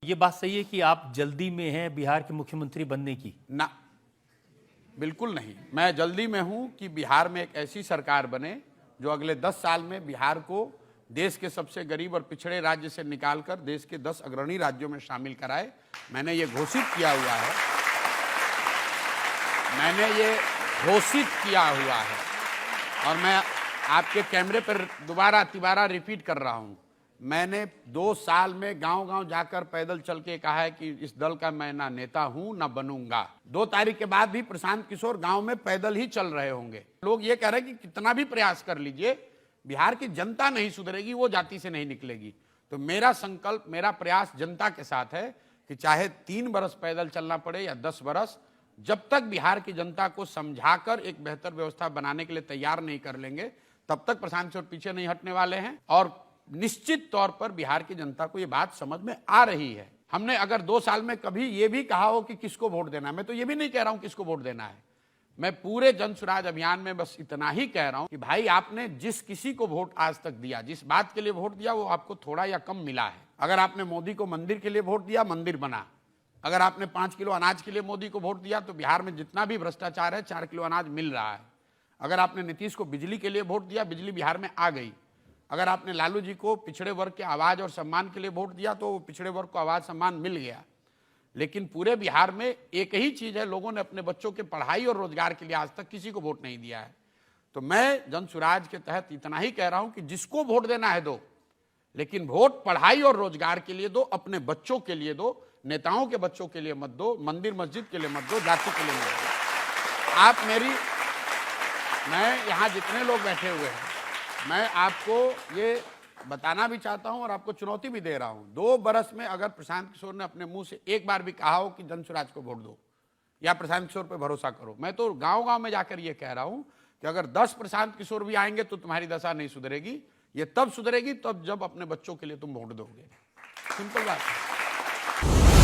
ये बात सही है कि आप जल्दी में हैं बिहार के मुख्यमंत्री बनने की? ना, बिल्कुल नहीं। मैं जल्दी में हूं कि बिहार में एक ऐसी सरकार बने जो अगले 10 साल में बिहार को देश के सबसे गरीब और पिछड़े राज्य से निकालकर देश के 10 अग्रणी राज्यों में शामिल कराए। मैंने ये घोषित किया हुआ है और मैं आपके कैमरे पर दोबारा रिपीट कर रहा हूं। मैंने 2 साल में गांव-गांव जाकर पैदल चल के कहा है कि इस दल का मैं ना नेता हूं ना बनूंगा। 2 तारीख के बाद भी प्रशांत किशोर गांव में पैदल ही चल रहे होंगे। लोग ये कह रहे हैं कि कितना भी प्रयास कर लीजिए, बिहार की जनता नहीं सुधरेगी, वो जाति से नहीं निकलेगी। तो मेरा संकल्प, मेरा प्रयास जनता के साथ है कि चाहे 3 बरस पैदल चलना पड़े या 10 बरस, जब तक बिहार की जनता को समझाकर एक बेहतर व्यवस्था बनाने के लिए तैयार नहीं कर लेंगे, तब तक प्रशांत किशोर पीछे नहीं हटने वाले हैं। और निश्चित तौर पर बिहार की जनता को ये बात समझ में आ रही है। हमने अगर 2 साल में कभी ये भी कहा हो कि किसको वोट देना है, मैं तो ये भी नहीं कह रहा हूं किसको वोट देना है। मैं पूरे जन सुराज अभियान में बस इतना ही कह रहा हूं कि भाई आपने जिस किसी को वोट आज तक दिया, जिस बात के लिए वोट दिया, वो आपको थोड़ा या कम मिला है। अगर आपने मोदी को मंदिर के लिए वोट दिया, मंदिर बना। अगर आपने 5 किलो अनाज के लिए मोदी को वोट दिया, तो बिहार में जितना भी भ्रष्टाचार है 4 किलो अनाज मिल रहा है। अगर आपने नीतीश को बिजली के लिए वोट दिया, बिजली बिहार में आ गई। अगर आपने लालू जी को पिछड़े वर्ग के आवाज और सम्मान के लिए वोट दिया, तो पिछड़े वर्ग को आवाज सम्मान मिल गया। लेकिन पूरे बिहार में एक ही चीज है, लोगों ने अपने बच्चों के पढ़ाई और रोजगार के लिए आज तक किसी को वोट नहीं दिया है। तो मैं जन सुराज के तहत इतना ही कह रहा हूं कि जिसको वोट देना है दो, लेकिन वोट पढ़ाई और रोजगार के लिए दो, अपने बच्चों के लिए दो, नेताओं के बच्चों के लिए मत दो, मंदिर मस्जिद के लिए मत दो, जाति के लिए मत दो। मैं यहां जितने लोग बैठे हुए हैं, मैं आपको ये बताना भी चाहता हूं और आपको चुनौती भी दे रहा हूं। 2 बरस में अगर प्रशांत किशोर ने अपने मुंह से एक बार भी कहा हो कि जन सुराज को वोट दो या प्रशांत किशोर पे भरोसा करो, मैं तो गांव-गांव में जाकर ये कह रहा हूं कि अगर 10 प्रशांत किशोर भी आएंगे तो तुम्हारी दशा नहीं सुधरेगी। ये तब सुधरेगी तब जब अपने बच्चों के लिए तुम वोट दोगे। सिंपल बात है।